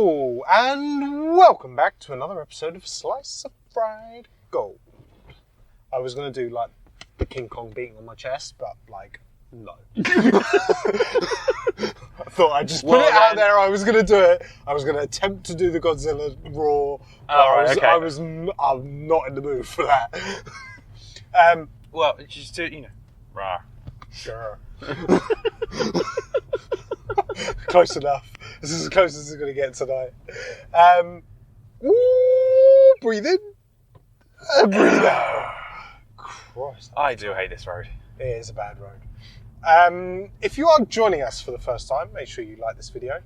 Hello, and welcome back to another episode of Slice of Fried Gold. I was going to do, like, the King Kong beating on my chest, but, like, no. I thought I'd just put it out there. I was going to do it. I was going to attempt to do the Godzilla roar. I'm not in the mood for that. Well, just do, rah. Sure. Close enough. This is as close as it's going to get tonight. Breathe in. Breathe out. Christ. I do hate this road. It is a bad road. If you are joining us for the first time, make sure you like this video.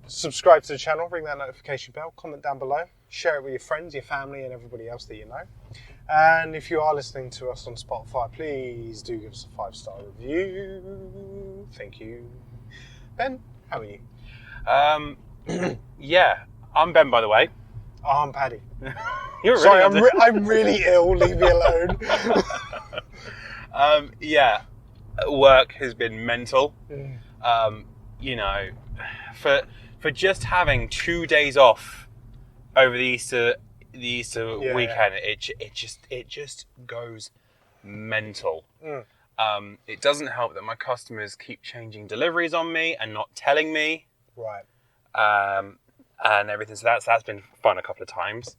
Subscribe to the channel, ring that notification bell, comment down below, share it with your friends, your family, and everybody else that you know. And if you are listening to us on Spotify, please do give us a 5-star review. Thank you. Ben, how are you? Yeah, I'm Ben, by the way. Oh, I'm Paddy. You're Sorry, really I'm really ill. Leave me alone. Yeah, work has been mental. For just having 2 days off over the Easter weekend, it just goes mental. It doesn't help that my customers keep changing deliveries on me and not telling me. Right. And everything. So that's been fun a couple of times.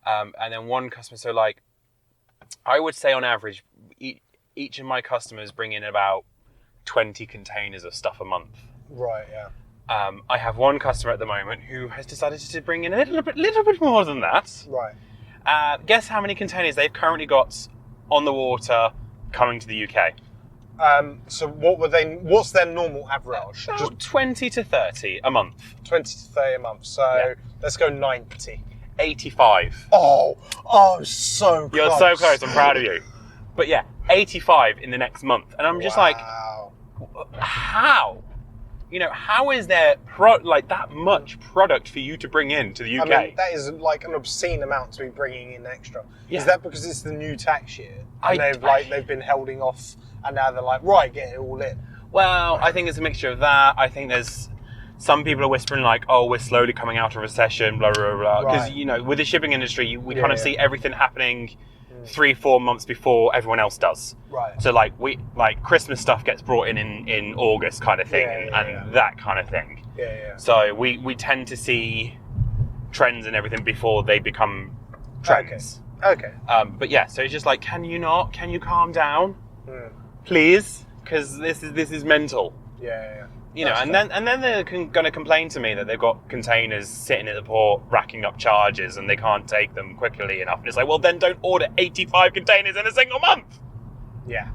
And then one customer, so like, I would say on average, each of my customers bring in about 20 containers of stuff a month. Right, yeah. I have one customer at the moment who has decided to bring in a little bit more than that. Right. Guess how many containers they've currently got on the water coming to the UK? So what's their normal average? Just 20 to 30 a month. 20 to 30 a month. So let's go 90. 85. Oh, so close. You're so close. I'm proud of you. But yeah, 85 in the next month. And I'm just like, how? How is there that much product for you to bring in to the UK? I mean, that is like an obscene amount to be bringing in extra. Yeah. Is that because it's the new tax year? And they've been holding off, and now they're like, right, get it all in. Well, I think it's a mixture of that. I think there's some people are whispering like, oh, we're slowly coming out of recession, blah, blah, blah. Because, with the shipping industry, we kind of see everything happening 3-4 months before everyone else does. Right. So Christmas stuff gets brought in August kind of thing, and that kind of thing. Yeah. So we tend to see trends and everything before they become trends. Okay. But yeah, so it's just like, can you calm down, please? Because this is mental. Yeah. And then they're going to complain to me that they've got containers sitting at the port racking up charges and they can't take them quickly enough. And it's like, well, then don't order 85 containers in a single month. Yeah,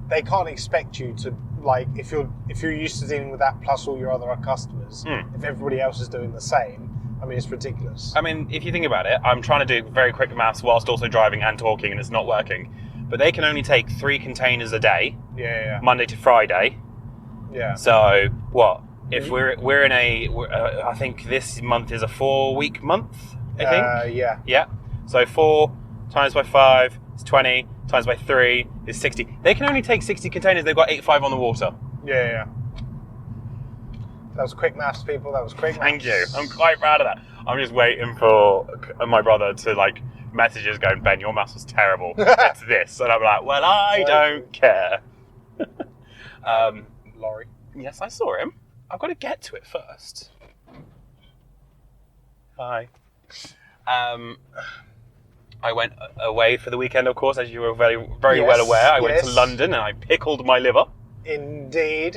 they can't expect you to, like, if you're used to dealing with that plus all your other customers, if everybody else is doing the same, it's ridiculous. If you think about it, I'm trying to do very quick maths whilst also driving and talking, and it's not working. But they can only take 3 containers a day. Yeah. Monday to Friday. Yeah. So what? If we're in I think this month is a 4-week month. I think. Yeah. Yeah. So 4 times by 5 is 20. Times by 3 is 60. They can only take 60 containers. They've got 85 on the water. Yeah. That was quick maths, people. That was quick maths. Thank you. I'm quite proud of that. I'm just waiting for my brother to messages going, Ben, your maths was terrible. It's this. And I'm like, well, I don't care. Laurie. Yes, I saw him. I've got to get to it first. Hi. I went away for the weekend, of course, as you were very, very well aware. I went to London and I pickled my liver. Indeed.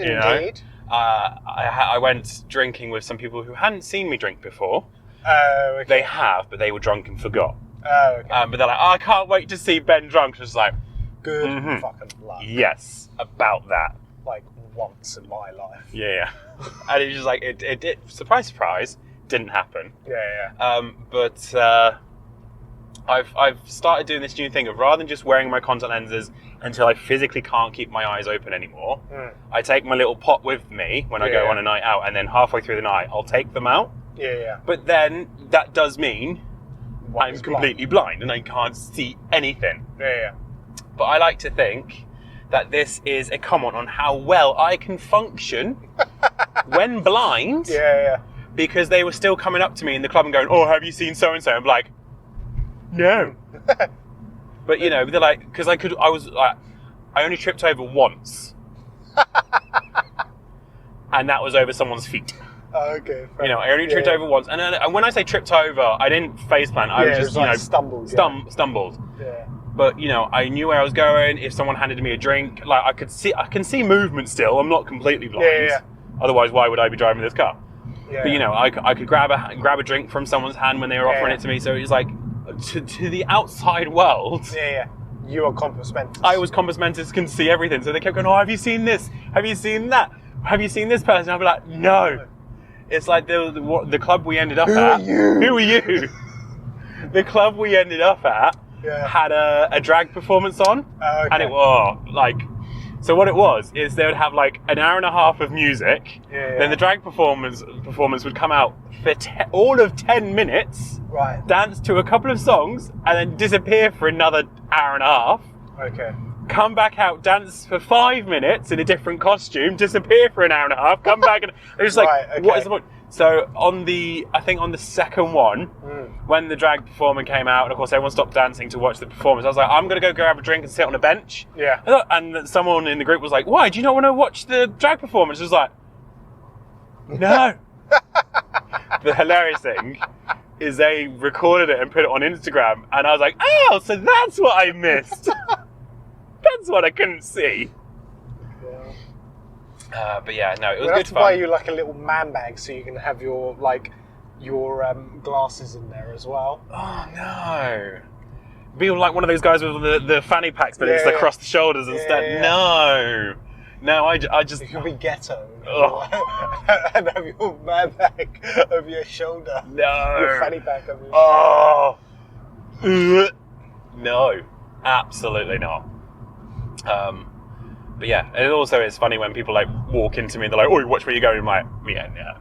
I went drinking with some people who hadn't seen me drink before. Oh, okay. They have, but they were drunk and forgot. Oh, okay. But they're like, I can't wait to see Ben drunk. Just like, good fucking luck. Yes, about that. Like once in my life. Yeah. And it was just like, it surprise, didn't happen. Yeah. But I've started doing this new thing of rather than just wearing my contact lenses until I physically can't keep my eyes open anymore, I take my little pot with me when I go on a night out, and then halfway through the night, I'll take them out. Yeah. But then that does mean I'm completely blind and I can't see anything. Yeah. But I like to think that this is a comment on how well I can function when blind, Yeah. because they were still coming up to me in the club and going, "Oh, have you seen so and so?" I'm like, "No." But you know, they're like, because I only tripped over once, and that was over someone's feet. Oh, okay. You know, I only tripped over once, and when I say tripped over, I didn't faceplant. I was just, like stumbled. Stumbled. Yeah. But you know, I knew where I was going. If someone handed me a drink, like I can see movement still. I'm not completely blind. Yeah. Otherwise, why would I be driving this car? Yeah. But you know, I could grab a drink from someone's hand when they were offering it to me. So it was like to the outside world. Yeah. You are compos mentis. I was compos mentis, can see everything. So they kept going, "Oh, have you seen this? Have you seen that? Have you seen this person?" I'd be like, "No." It's like the club we ended up at. Who are you? The club we ended up at had a drag performance on, and it was so what it was is they would have like an hour and a half of music. Then the drag performance would come out for all of 10 minutes. Right. Dance to a couple of songs and then disappear for another hour and a half. Okay. Come back out, dance for 5 minutes in a different costume, disappear for an hour and a half, come back, and it was like, what is the point? So I think on the second one, when the drag performer came out, and of course everyone stopped dancing to watch the performance, I was like, I'm going to go grab a drink and sit on a bench. Yeah. And someone in the group was like, why, do you not want to watch the drag performance? I was like, no. The hilarious thing is they recorded it and put it on Instagram, and I was like, oh, so that's what I missed. That's what I couldn't see. But yeah, no, it was good fun. We'll have to buy you like a little man bag so you can have your glasses in there as well. Oh no! Be like one of those guys with the fanny packs, but it's across the shoulders instead. Yeah. No, I just. You can be ghetto and have your man bag over your shoulder. No. Your fanny pack over your shoulder. No, absolutely not. But yeah, and it also is funny when people like walk into me and they're like, "Oh, watch where you're going." I'm like, "Yeah, no."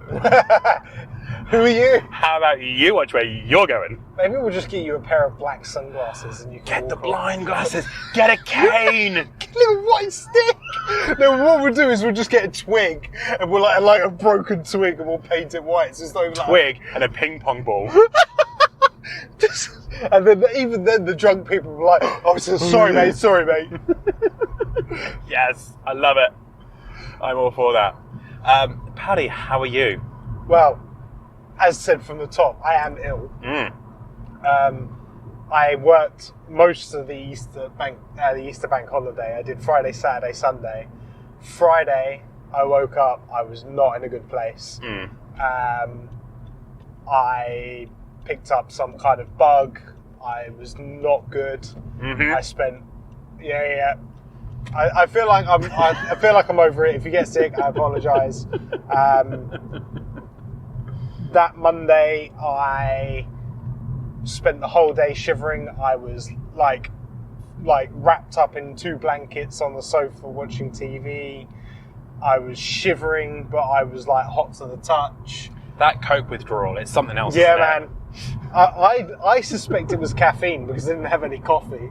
Who are you? How about you watch where you're going? Maybe we'll just get you a pair of black sunglasses and you can get the blind glasses. Get a cane. Get a little white stick. No, what we'll do is we'll just get a twig and we'll like a broken twig and we'll paint it white. So it's not even like twig and a ping pong ball. And then even then the drunk people were like, "Oh, sorry mate." Yes, I love it. I'm all for that. Paddy, how are you? Well, as said from the top, I am ill. I worked most of the Easter bank holiday. I did Friday, Saturday, Sunday. Friday, I woke up. I was not in a good place. I picked up some kind of bug. I was not good. I spent, I feel like I'm over it. If you get sick, I apologise. That Monday, I spent the whole day shivering. I was like wrapped up in 2 blankets on the sofa watching TV. I was shivering, but I was like hot to the touch. That Coke withdrawal, it's something else. Yeah, man. I suspect it was caffeine because I didn't have any coffee.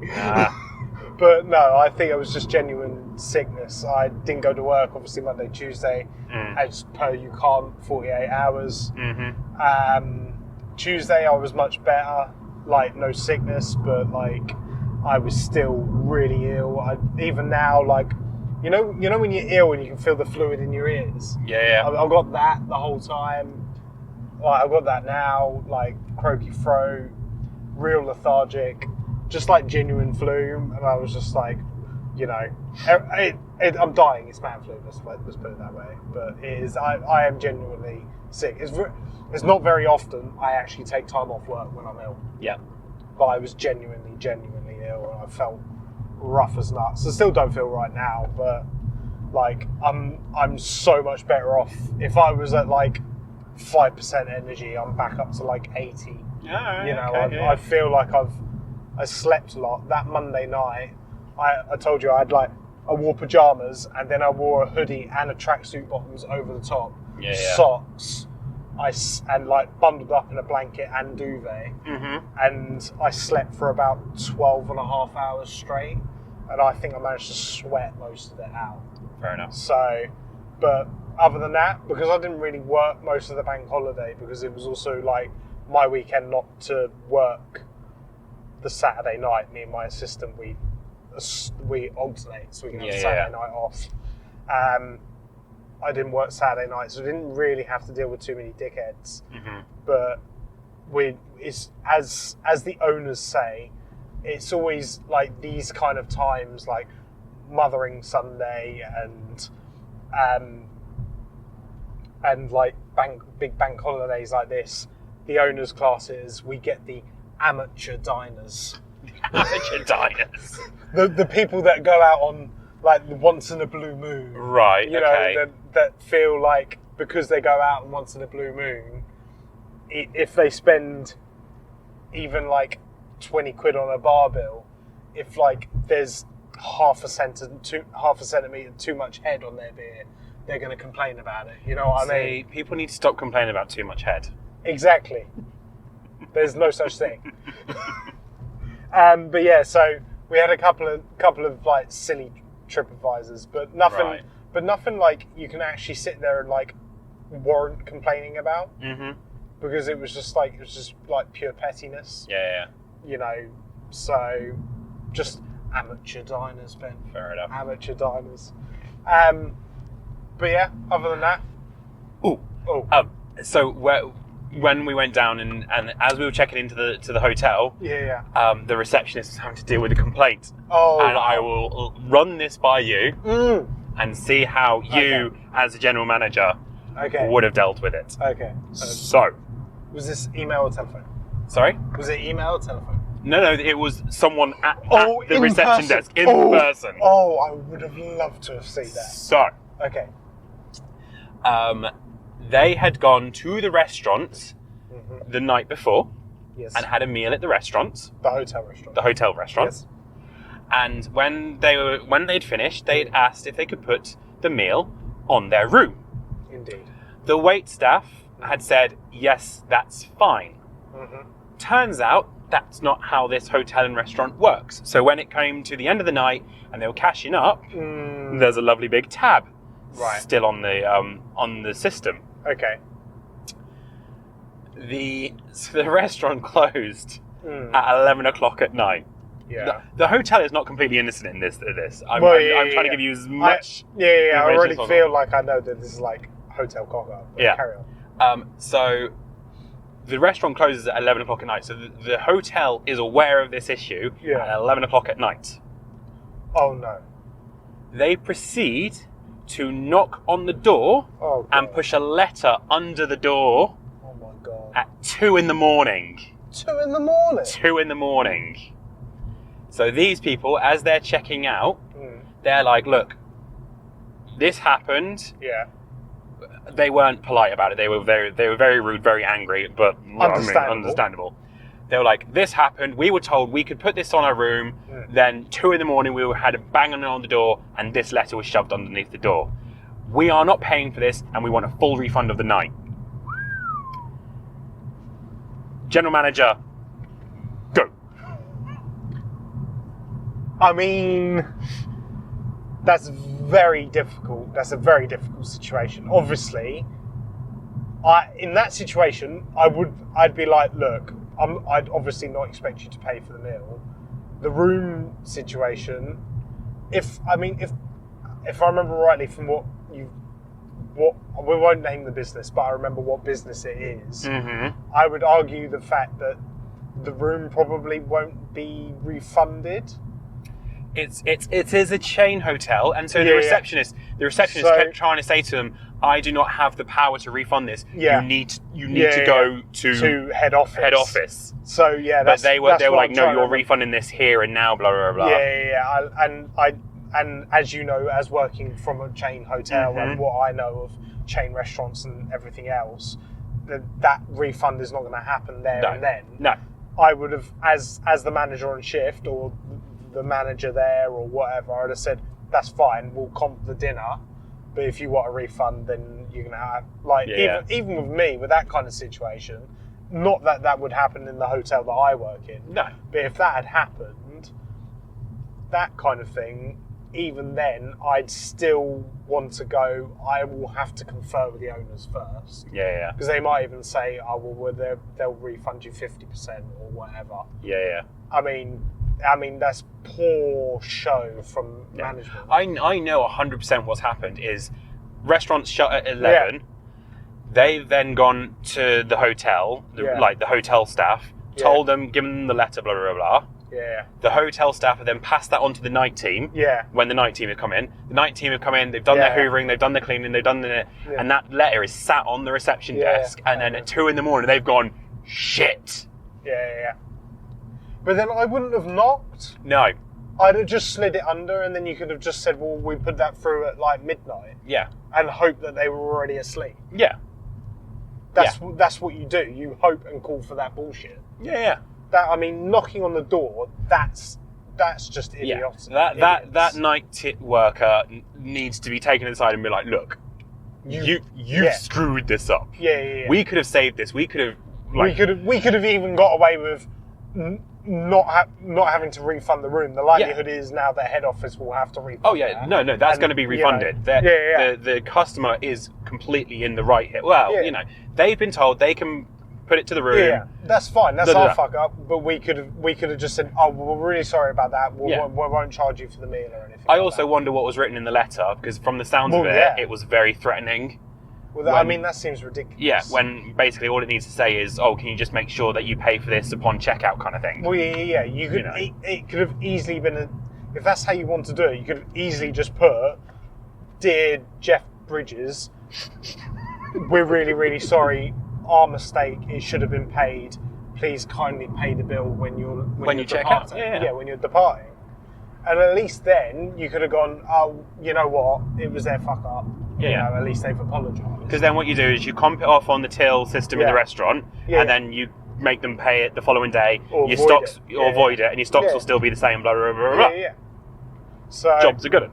But no, I think it was just genuine sickness. I didn't go to work, obviously, Monday, Tuesday. As per you can't, 48 hours. Tuesday, I was much better. Like, no sickness, but, like, I was still really ill. Even now, like, you know when you're ill and you can feel the fluid in your ears? Yeah. I've got that the whole time. Like, I've got that now, like, croaky throat, real lethargic. Just like genuine flu, and I was just like, I'm dying. It's man flu. Let's put it that way. But it is. I am genuinely sick. It's not very often I actually take time off work when I'm ill. Yeah. But I was genuinely ill, and I felt rough as nuts. I still don't feel right now, but like I'm so much better off. If I was at like 5% energy, I'm back up to like 80. Yeah. I feel like I slept a lot. That Monday night, I told you I wore pajamas and then I wore a hoodie and a tracksuit bottoms over the top, socks, and like bundled up in a blanket and duvet, and I slept for about 12 and a half hours straight, and I think I managed to sweat most of it out. Fair enough. So, but other than that, because I didn't really work most of the bank holiday, because it was also like my weekend not to work the Saturday night. Me and my assistant, we alternate, so we can have Saturday night off. I didn't work Saturday night, so I didn't really have to deal with too many dickheads. Mm-hmm. But it's as the owners say, it's always like these kind of times, like Mothering Sunday and like big bank holidays like this. The owners' classes, we get the amateur diners. Amateur diners. The people that go out on like the once in a blue moon. Right. You know, that feel like because they go out once in a blue moon, if they spend even like 20 quid on a bar bill, if like there's half a centimetre too much head on their beer, they're going to complain about it. You know what I mean? People need to stop complaining about too much head. Exactly. There's no such thing. But yeah, so we had a couple of like silly TripAdvisors, but nothing. Right. But nothing like you can actually sit there and like warrant complaining about. Mm-hmm. Because it was just like pure pettiness. Yeah. You know, so just amateur diners, Ben. Fair enough. Amateur diners. But yeah, other than that. So when we went down and as we were checking into the hotel, the receptionist was having to deal with a complaint. And I will run this by you and see how you, as a general manager, would have dealt with it. Okay. So, was this email or telephone? Sorry? Was it email or telephone? No, it was someone at the reception desk in person. Oh, I would have loved to have seen that. So, okay. They had gone to the restaurant the night before and had a meal at the restaurant. The hotel restaurant. The hotel restaurant. Yes. And when they'd finished, they'd asked if they could put the meal on their room. Indeed. The wait staff had said, yes, that's fine. Mm-hmm. Turns out that's not how this hotel and restaurant works. So when it came to the end of the night and they were cashing up, there's a lovely big tab still on the system. Okay. The restaurant closed at 11 o'clock at night. Yeah. The hotel is not completely innocent in this. I'm trying to give you as much. I already feel like I know that this is like hotel cock-up. Yeah. Carry on. So the restaurant closes at 11 o'clock at night. So the hotel is aware of this issue at 11 o'clock at night. Oh no. They proceed to knock on the door and push a letter under the door. Oh my God. At 2 in the morning. 2 in the morning? 2 in the morning. So these people, as they're checking out, they're like, look, this happened. Yeah. They weren't polite about it. They were very rude, very angry, but understandable. They were like, this happened. We were told we could put this on our room. Then 2 in the morning, we had a banging on the door, and this letter was shoved underneath the door. We are not paying for this, and we want a full refund of the night. General manager, go. I mean, that's very difficult. That's a very difficult situation. Obviously, in that situation, I'd be like, look, I'd obviously not expect you to pay for the meal. The room situation, if I remember rightly from we won't name the business, but I remember what business it is. Mm-hmm. I would argue the fact that the room probably won't be refunded. It is a chain hotel, and so the receptionist kept trying to say to them, I do not have the power to refund this. Yeah. You need to go to head office. So but they were like, no, you're refunding this here and now, blah blah blah. And as you know, as working from a chain hotel and what I know of chain restaurants and everything else, that refund is not going to happen there and then. No. I would have, as the manager on shift or the manager there or whatever, I'd have said, that's fine, we'll comp the dinner, but if you want a refund, then you're going to have, even with me, with that kind of situation, not that would happen in the hotel that I work in. No. But if that had happened, that kind of thing, even then, I'd still want to go, I will have to confer with the owners first. Yeah. Because they might even say, oh, well, they'll refund you 50% or whatever. Yeah. I mean, that's poor show from management. I know 100% what's happened is restaurants shut at 11. They've then gone to the hotel, like the hotel staff, told them, given them the letter, blah, blah, blah, blah. Yeah. The hotel staff have then passed that on to the night team. Yeah. When the night team have come in. The night team have come in, they've done their hoovering, they've done the cleaning, they've done the... Yeah. And that letter is sat on the reception desk, and then at 2 in the morning they've gone, shit. Yeah. But then I wouldn't have knocked. No. I'd have just slid it under, and then you could have just said, well, we put that through at like midnight. Yeah. And hope that they were already asleep. Yeah. That's what you do. You hope and call for that bullshit. Yeah. Knocking on the door, that's just idiotic. That night worker needs to be taken aside and be like, look, you've screwed this up. Yeah. We could have saved this. We could have we could have even got away with not having to refund the room. The likelihood is now the head office will have to refund. Oh yeah, no, that's going to be refunded. The customer is completely in the right here. Well, they've been told they can put it to the room. Yeah, that's fine. That's our fuck up. But we could have just said, oh, we're really sorry about that. We won't charge you for the meal or anything. I also wonder what was written in the letter, because from the sounds of it, it was very threatening. Well, that seems ridiculous. Yeah, when basically all it needs to say is, oh, can you just make sure that you pay for this upon checkout, kind of thing. Well, yeah. You could. It could have easily been if that's how you want to do it, you could have easily just put, "Dear Jeff Bridges, we're really, really sorry. Our mistake. It should have been paid. Please kindly pay the bill when you check out. Yeah, when you're departing." And at least then you could have gone, oh, you know what? It was their fuck up. Yeah. At least they've apologised. Because then what you do is you comp it off on the till system in the restaurant, and then you make them pay it the following day. Or your stocks void it, and your stocks will still be the same. Blah blah blah blah. Yeah. So jobs are good.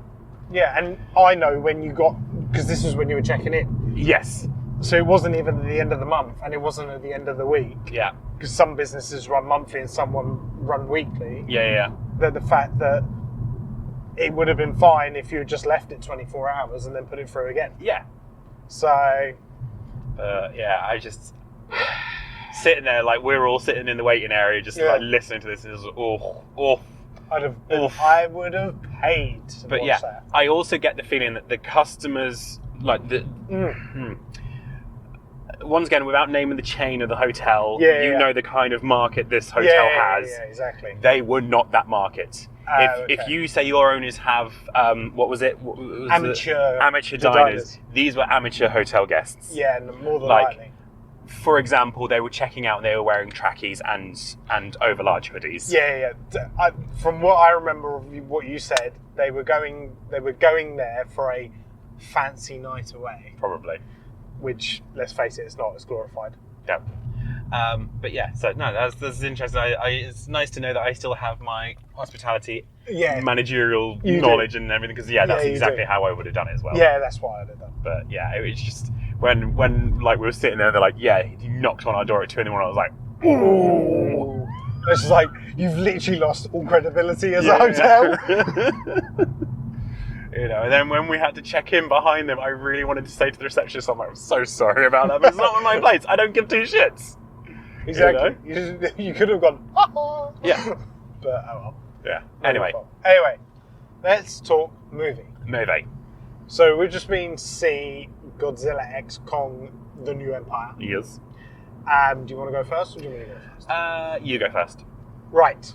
Yeah, and I know when you got, because this was when you were checking in. Yes. So it wasn't even at the end of the month, and it wasn't at the end of the week. Yeah. Because some businesses run monthly and some run weekly. Yeah. The fact that it would have been fine if you had just left it 24 hours and then put it through again. Yeah. So... I just... sitting there, like, we were all sitting in the waiting area, just, like, listening to this. It was, I would have paid to watch that. I also get the feeling that the customers, like, once again, without naming the chain of the hotel, know the kind of market this hotel has. Yeah, exactly. They were not that market. If you say your owners have, what was it? Amateur diners. These were amateur hotel guests. Yeah, more than likely. For example, they were checking out and they were wearing trackies and overlarge hoodies. Yeah. From what I remember of what you said, they were going there for a fancy night away. Probably. Which, let's face it, it's not as glorified. Yeah. But yeah, so no, that's interesting. It's nice to know that I still have my hospitality managerial knowledge and everything, because that's exactly how I would have done it as well. Yeah, that's why I'd have done. But yeah, it was just when like we were sitting there, they're like, you knocked on our door at 2 a.m. I was like, ooh. It's just like, you've literally lost all credibility as a hotel. And then when we had to check in behind them, I really wanted to say to the receptionist, I'm so sorry about that, but it's not my place. I don't give two shits. Exactly. You could have gone, yeah. But oh well. Yeah. Anyway, let's talk movie. So we've just been to see Godzilla X Kong: The New Empire. Yes. Do you want to go first, or do you want me to go first? You go first. Right.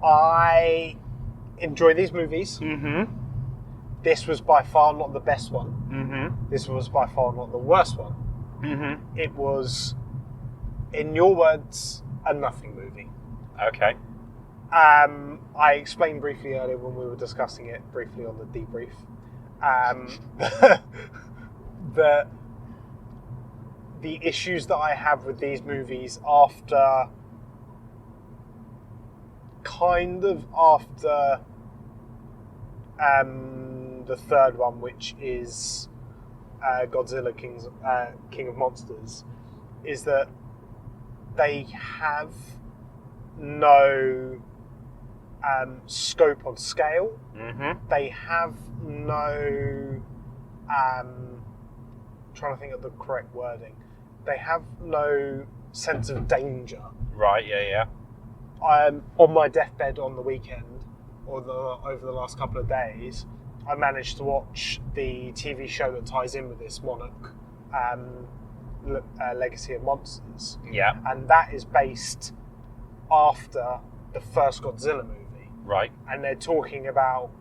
I enjoy these movies. Mm-hmm. This was by far not the best one. Mm-hmm. This was by far not the worst one. Mm-hmm. It was, in your words, a nothing movie. Okay. I explained briefly earlier when we were discussing it briefly on the debrief. The issues that I have with these movies after the third one, which is Godzilla King of Monsters, is that they have no scope on scale. Mm-hmm. They have no... trying to think of the correct wording. They have no sense of danger. Right, yeah. On my deathbed on the weekend, or over the last couple of days, I managed to watch the TV show that ties in with this, Monarch, Legacy of Monsters. Yeah. And that is based after the first Godzilla movie. Right. And they're talking about,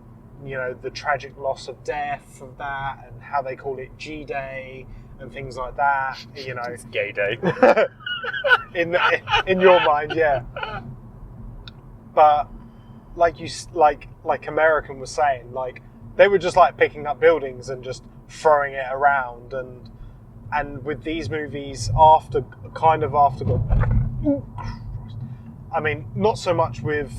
the tragic loss of death of that, and how they call it G-Day and things like that. It's Gay Day. in your mind, yeah. But like American was saying, like they were just like picking up buildings and just throwing it around, and with these movies after I mean, not so much with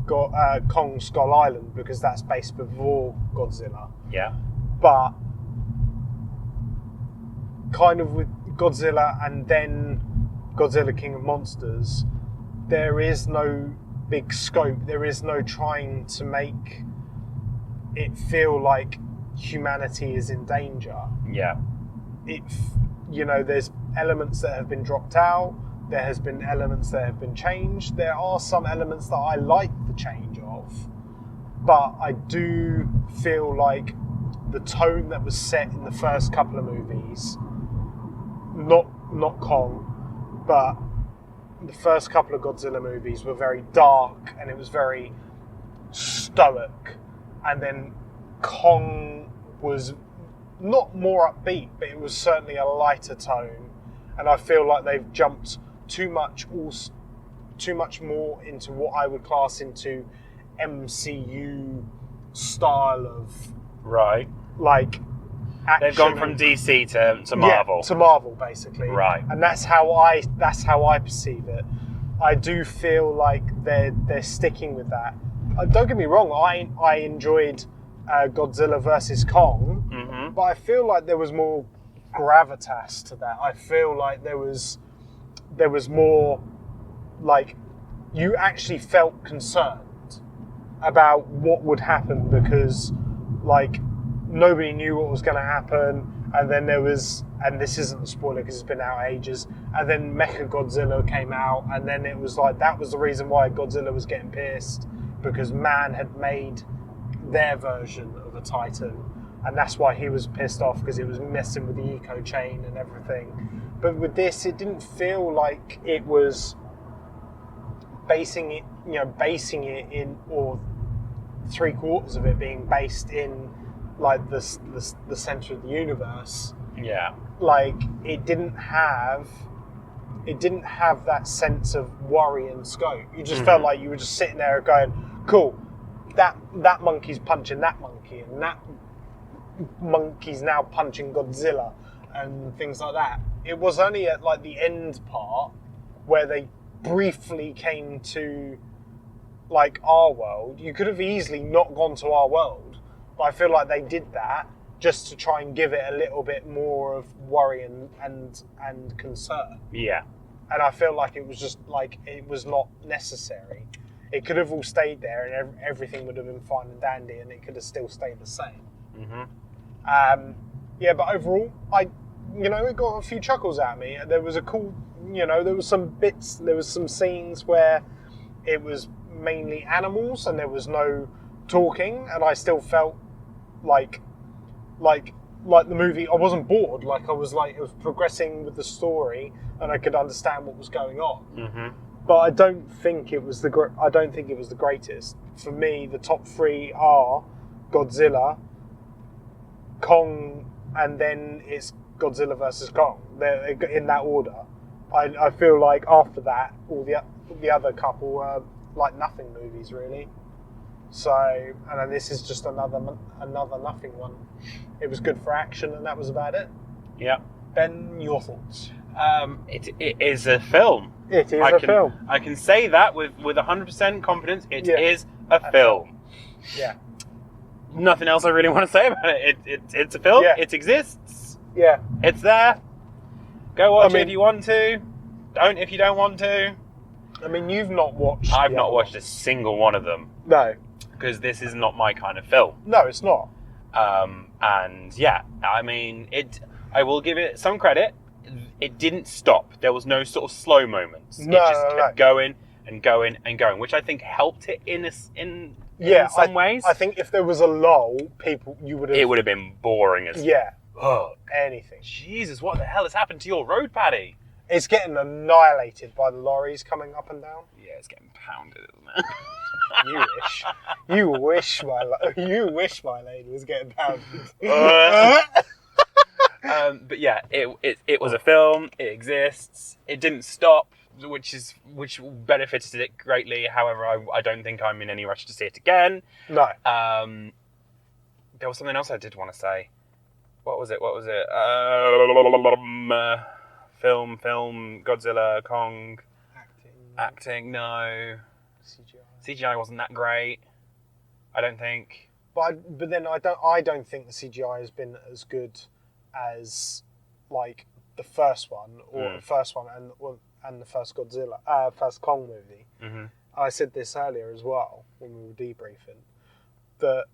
Kong Skull Island, because that's based before Godzilla. Yeah. But kind of with Godzilla and then Godzilla King of Monsters, there is no big scope. There is no trying to make it feel like humanity is in danger. Yeah. There's elements that have been dropped out. There has been elements that have been changed. There are some elements that I like the change of, but I do feel like the tone that was set in the first couple of movies, not Kong, but the first couple of Godzilla movies were very dark and it was very stoic, and then Kong was not more upbeat, but it was certainly a lighter tone, and I feel like they've jumped too much more into what I would class into MCU style of right, like action. They've gone from DC to Marvel. Yeah, to Marvel basically. Right. And that's how I perceive it. I do feel like they're sticking with that. Don't get me wrong, I enjoyed Godzilla versus Kong, mm-hmm. but I feel like there was more gravitas to that. I feel like there was more, like, you actually felt concerned about what would happen, because like nobody knew what was going to happen, and then there was, and this isn't a spoiler because it's been out ages, and then Mechagodzilla came out, and then it was like that was the reason why Godzilla was getting pissed, because man had made their version of a Titan, and that's why he was pissed off, because it was messing with the eco chain and everything. But with this, it didn't feel like it was basing it in, or 3/4 of it being based in like the center of the universe. Yeah. Like it didn't have that sense of worry and scope. You just felt like you were just sitting there going, cool, that monkey's punching that monkey, and that monkey's now punching Godzilla and things like that. It was only at like the end part where they briefly came to like our world. You could have easily not gone to our world, but I feel like they did that just to try and give it a little bit more of worry and concern. Yeah. And I feel like it was just like, it was not necessary. It could have all stayed there and everything would have been fine and dandy, and it could have still stayed the same. Mm-hmm. Yeah, but overall, it got a few chuckles out of me. There was a cool, there was some bits, there was some scenes where it was mainly animals and there was no talking, and I still felt like the movie, I wasn't bored. Like it was progressing with the story and I could understand what was going on. Mm-hmm. But I don't think it was the greatest. For me, the top three are Godzilla, Kong, and then it's Godzilla versus Kong. They're in that order. I feel like after that, all the other couple were like nothing movies really. So, and then this is just another nothing one. It was good for action, and that was about it. Yeah. Ben, your thoughts? It is a film. It is a film. I can say that with 100% confidence. It is a film. Yeah. Nothing else I really want to say about it. It's a film. Yeah. It exists. Yeah. It's there. Go watch it if you want to. Don't if you don't want to. I mean, you've not watched. I've not watched a single one of them. No. Because this is not my kind of film. No, it's not. And yeah, I mean, I will give it some credit. It didn't stop. There was no sort of slow moments. It just kept going and going and going, which I think helped it in some ways. I think if there was a lull, it would have been boring as fuck. Anything. Jesus, what the hell has happened to your road, Paddy? It's getting annihilated by the lorries coming up and down. Yeah, it's getting pounded, isn't it? You wish my lane was getting pounded. But yeah, it was a film. It exists. It didn't stop, which benefited it greatly. However, I don't think I'm in any rush to see it again. No. There was something else I did want to say. What was it? Film, Godzilla, Kong. Acting, no. CGI wasn't that great. I don't think. But then I don't think the CGI has been as good as like the first one or the first one and the first Godzilla, first Kong movie. Mm-hmm. I said this earlier as well when we were debriefing that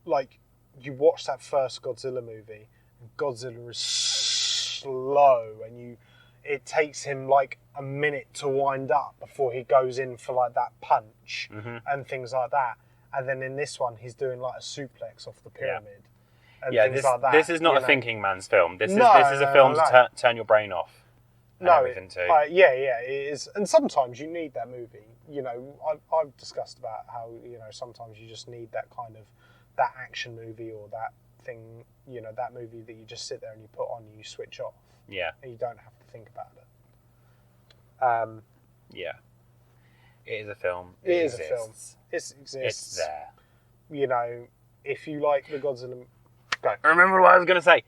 like you watch that first Godzilla movie and Godzilla is slow and it takes him like a minute to wind up before he goes in for like that punch and things like that. And then in this one, he's doing like a suplex off the pyramid and things like that. This is not a thinking man's film. This is a film to turn your brain off. And everything too. It is. And sometimes you need that movie. You know, I've discussed about how, you know, sometimes you just need that kind of, that action movie or that thing, you know, that movie that you just sit there and you put on and you switch off. Yeah. And you don't have to think about it. Yeah. It is a film. It is a film. It exists. It's there. You know, if you like the Godzilla... Go. Remember what I was going to say.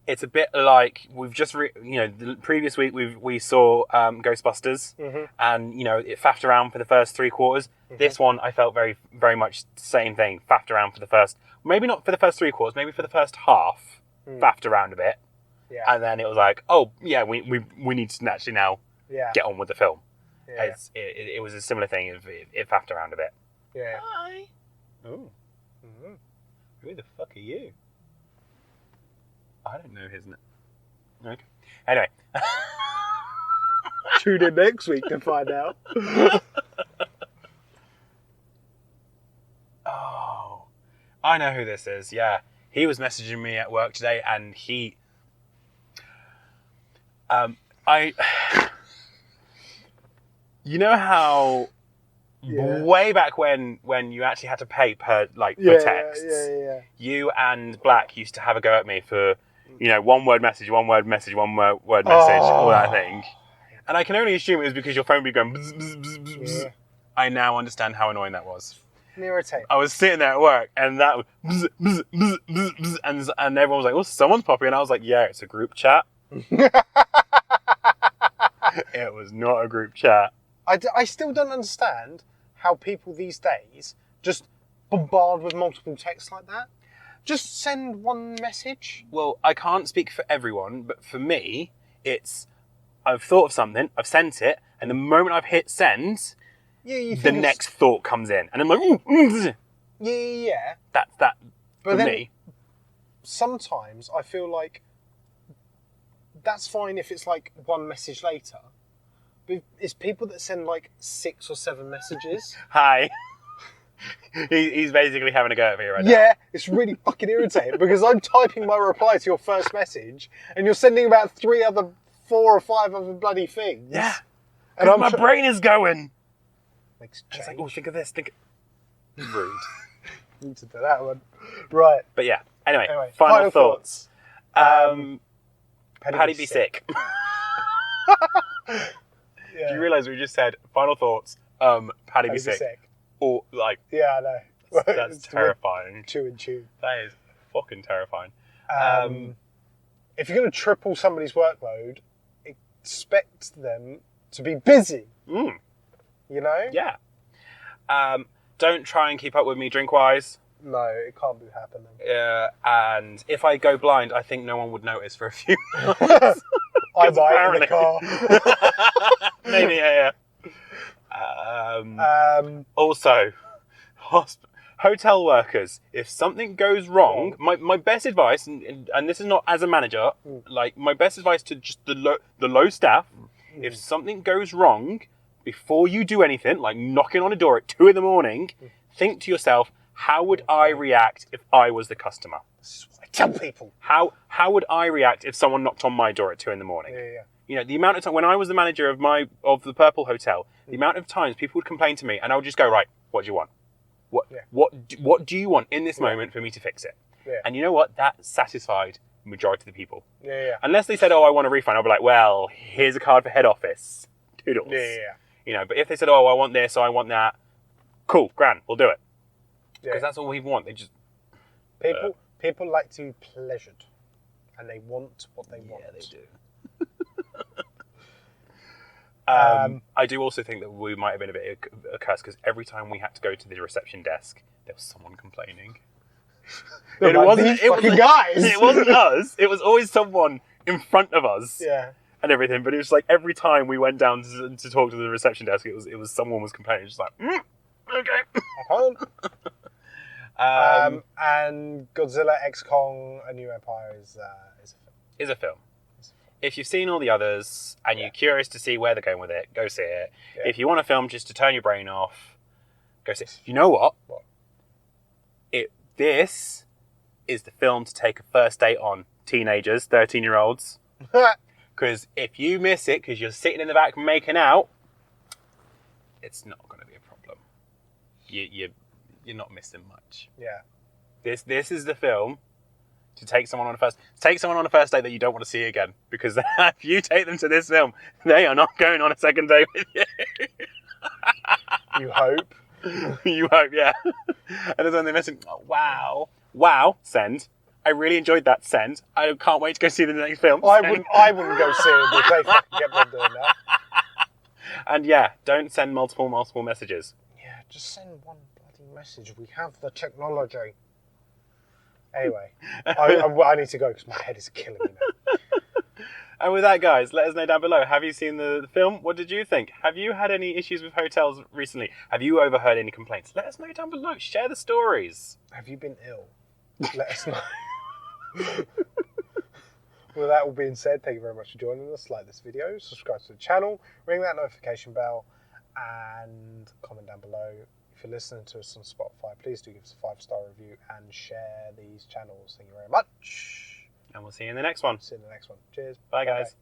It's a bit like we've just, the previous week we saw Ghostbusters, and it faffed around for the first 3 quarters. This one I felt very, very much the same thing. Faffed around for the first, maybe not for the first 3 quarters, maybe for the first half. Faffed around a bit, and then it was like, oh yeah, we need to actually now get on with the film. Yeah. It was a similar thing. It faffed around a bit. Yeah. Hi. Oh. Who the fuck are you? I don't know his name. Okay. Anyway. Tune in next week to find out. Oh. I know who this is, yeah. He was messaging me at work today and he... You know how... Way back when you actually had to pay per texts, you and Black used to have a go at me for, one word message, one word message, all that thing. And I can only assume it was because your phone would be going bzz, bzz, bzz, bzz, bzz. I now understand how annoying that was. Irritating. I was sitting there at work and that was bzz, bzz, bzz, bzz, bzz, and everyone was like, oh, someone's popping. And I was like, yeah, it's a group chat. It was not a group chat. I still don't understand how people these days just bombard with multiple texts like that. Just send one message. Well, I can't speak for everyone, but for me, it's I've thought of something, I've sent it, and the moment I've hit send, the next thought comes in, and I'm like, yeah. That's that but for me. Sometimes I feel like that's fine if it's like one message later. But it's people that send like 6 or 7 messages. Hi. He's basically having a go at me right now. Yeah, it's really fucking irritating because I'm typing my reply to your first message and you're sending about 4 or 5 other bloody things. Yeah. And my brain is going. Makes it's like, oh, think of this. Rude. Need to do that one. Right. But yeah. Anyway final thoughts. Paddy be sick. Yeah. Do you realise we just said final thoughts? Paddy be sick. Or like, yeah, I know. That's terrifying. 2 in tune. That is fucking terrifying. If you're going to triple somebody's workload, expect them to be busy. You know? Yeah. Don't try and keep up with me drink-wise. No, it can't be happening. And if I go blind, I think no one would notice for a few months. I might in the car. Maybe, yeah. Also, hotel workers, if something goes wrong, my best advice, and this is not as a manager, like my best advice to just the low staff, if something goes wrong, before you do anything, like knocking on a door at 2 a.m, think to yourself, how would I react if I was the customer? This is what I tell people. How would I react if someone knocked on my door at 2 a.m? Yeah. You know, the amount of time when I was the manager of the Purple Hotel, the amount of times people would complain to me, and I would just go, right, what do you want? What do you want in this moment for me to fix it? Yeah. And you know what? That satisfied the majority of the people. Yeah. Unless they said, oh, I want a refund, I'll be like, well, here's a card for head office. Toodles. Yeah. You know, but if they said, oh, I want this, or I want that, cool, grand, we'll do it. Because Yeah. that's all we want. They just People like to be pleasured, and they want what they want. Yeah, they do. I do also think that we might have been a bit of a curse because every time we had to go to the reception desk, there was someone complaining. It wasn't guys. It wasn't us. It was always someone in front of us. Yeah. And everything, but it was like every time we went down to talk to the reception desk, it was someone was complaining, just like, okay. I can't. And Godzilla X Kong: A New Empire is a film. If you've seen all the others and you're curious to see where they're going with it, go see it. Yeah. If you want a film just to turn your brain off, go see it. You know what? What? This is the film to take a first date on, teenagers, 13-year-olds. Because if you miss it because you're sitting in the back making out, it's not going to be a problem. You're not missing much. Yeah. This is the film to take someone on a first date that you don't want to see again. Because if you take them to this film, they are not going on a second date with you. You hope. You hope, yeah. And then they message, oh, wow, send. I really enjoyed that, send. I can't wait to go see the next film. I wouldn't go see it if they fucking kept on doing that. And yeah, don't send multiple messages. Yeah, just send one bloody message. We have the technology. Anyway, I need to go because my head is killing me now. And with that, guys, let us know down below. Have you seen the film? What did you think? Have you had any issues with hotels recently? Have you overheard any complaints? Let us know down below. Share the stories. Have you been ill? Let us know. With that all being said, thank you very much for joining us. Like this video, subscribe to the channel, ring that notification bell, and comment down below. If you're listening to us on Spotify, please do give us a 5-star review and share these channels. Thank you very much. And we'll see you in the next one. See you in the next one. Cheers. Bye, guys.